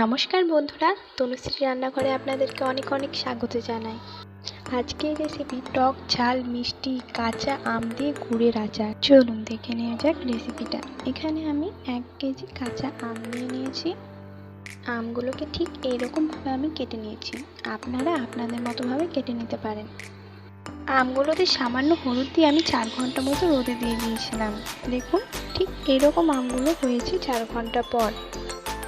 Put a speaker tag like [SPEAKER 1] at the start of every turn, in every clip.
[SPEAKER 1] নমস্কার বন্ধুরা, তনুশ্রী রান্নাঘরে আপনাদেরকে অনেক অনেক স্বাগত জানাই। আজকের রেসিপি টক ঝাল মিষ্টি কাঁচা আম দিয়ে গুড়ের আচার। চলুন দেখে নেওয়া যাক রেসিপিটা। এখানে আমি 1 কেজি কাঁচা আম নিয়ে নিয়েছি। আমগুলোকে ঠিক এইরকমভাবে আমি কেটে নিয়েছি। আপনারা আপনাদের মতোভাবে কেটে নিতে পারেন। আমগুলোতে সামান্য হলুদ দিয়ে আমি 4 ঘন্টা মতো রোদে দিয়ে দিয়েছিলাম। দেখুন ঠিক এরকম আমগুলো হয়েছে 4 ঘন্টা পর।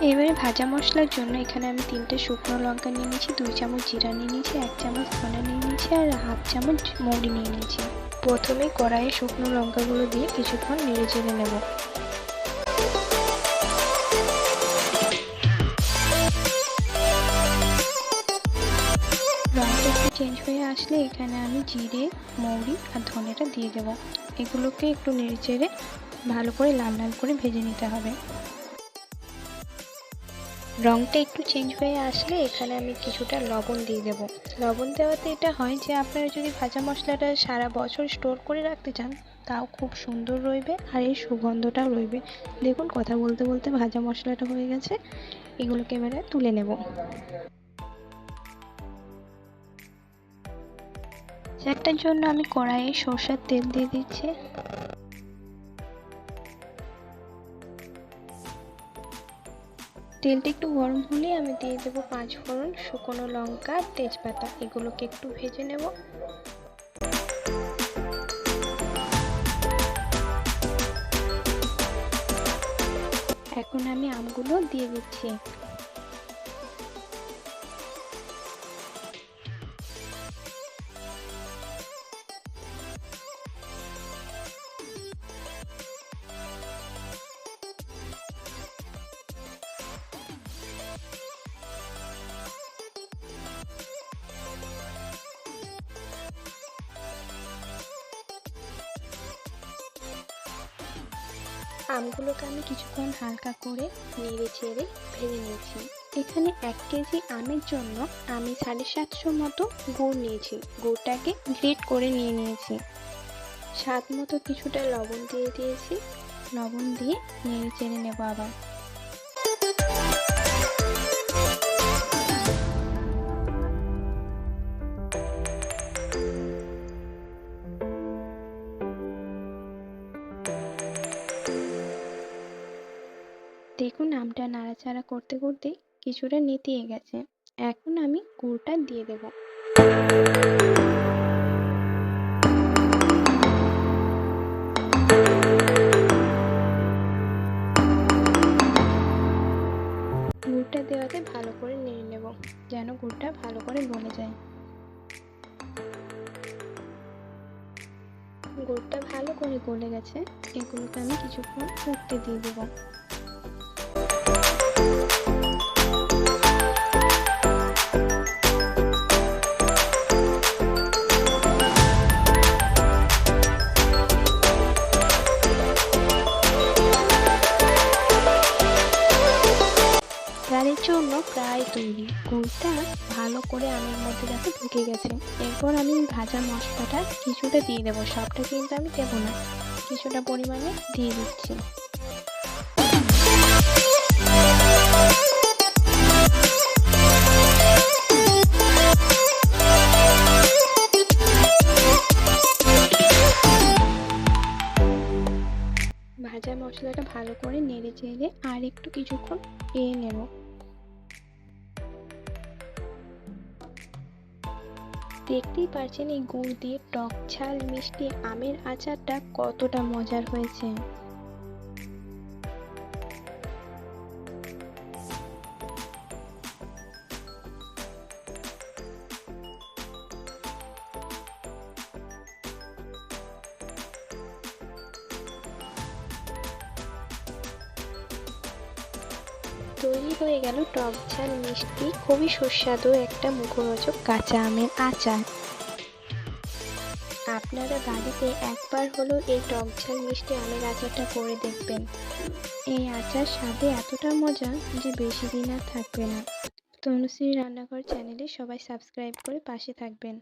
[SPEAKER 1] এবারে ভাজা মশলার জন্য এখানে আমি 3টে শুকনো লঙ্কা নিয়ে নিয়েছি, 2 চামচ জিরা নিয়ে নিয়েছি, 1 চামচ ধনে নিয়ে নিয়েছি আর হাফ চামচ মৌরি নিয়ে নিয়েছি। প্রথমে কড়াইয়ে শুকনো লঙ্কাগুলো দিয়ে কিছুক্ষণ নেড়ে চেড়ে নেব। রঙটা একটু চেঞ্জ হয়ে আসলে এখানে আমি জিরে, মৌরি আর ধনেটা দিয়ে দেবো। এগুলোকে একটু নেড়ে চেড়ে ভালো করে লাল লাল করে ভেজে নিতে হবে। রঙটা একটু চেঞ্জ হয়ে আসলে এখানে আমি কিছুটা লবণ দিয়ে দেবো। লবণ দেওয়াতে এটা হয় যে আপনারা যদি ভাজা মশলাটা সারা বছর স্টোর করে রাখতে চান তাও খুব সুন্দর রইবে আর এর সুগন্ধটাও রইবে। দেখুন কথা বলতে বলতে ভাজা মশলাটা হয়ে গেছে, এগুলোকে এবারে তুলে নেব। আচারটার জন্য আমি কড়াইয়ে সরষের তেল দিয়ে দিচ্ছি। তেলটা একটু গরম হলে আমি দিয়ে দেবো 5 ফোড়ন, শুকনো লঙ্কা, তেজপাতা। এগুলোকে একটু ভেজে নেব। এখন আমি আমগুলো দিয়ে দিচ্ছি। আমগুলোকে আমি কিছুক্ষণ হালকা করে নেড়ে চেড়ে ভেজে নিয়েছি। এখানে 1 কেজি আমের জন্য আমি 750 মতো গুড় নিয়েছি। গুড়টাকে গ্রেট করে নিয়ে নিয়েছি। স্বাদ মতো কিছুটা লবণ দিয়ে দিয়েছি। লবণ দিয়ে নেড়ে চেড়ে নেব আবার। দেখুন আমটা নাড়াচাড়া করতে করতে কিছুটা নেতিয়ে গেছে। এখন আমি গুড়টা দিয়ে দেব। গুড়টা দেওয়াতে ভালো করে নেড়ে নেব যেন গুড়টা ভালো করে গলে যায়। গুড়টা ভালো করে গলে গেছে, এগুলোকে আমি কিছুক্ষণ ফুটতে দিয়ে দেবো। আচারের জন্য প্রায় তৈরি। গুড়টা ভালো করে আমের মধ্যে যাতে ঢুকে গেছে। এরপর আমি ভাজা মশলাটা কিছুটা দিয়ে দেবো, সবটা কিন্তু আমি দেবো না, কিছুটা পরিমাণে দিয়ে দিচ্ছি। ভাজা মশলাটা ভালো করে নেড়ে চেড়ে আর একটু কিছুক্ষণ নেব। দেখতেই পাচ্ছেন এই গুড় দিয়ে টক ঝাল মিষ্টি আমের আচারটা কতটা মজার হয়েছে। তৈরি হয়ে গেল টক ঝাল মিষ্টি খুবই সুস্বাদু একটা মুখরোচক কাঁচা আমের আচার। আপনারা বাড়িতে একবার হলেও এই টক ঝাল মিষ্টি আমের আচারটা করে দেখবেন। এই আচার স্বাদে এতটা মজা যে বেশি দিন আর থাকবে না। তনুশ্রী রান্নাঘর চ্যানেলে সবাই সাবস্ক্রাইব করে পাশে থাকবেন।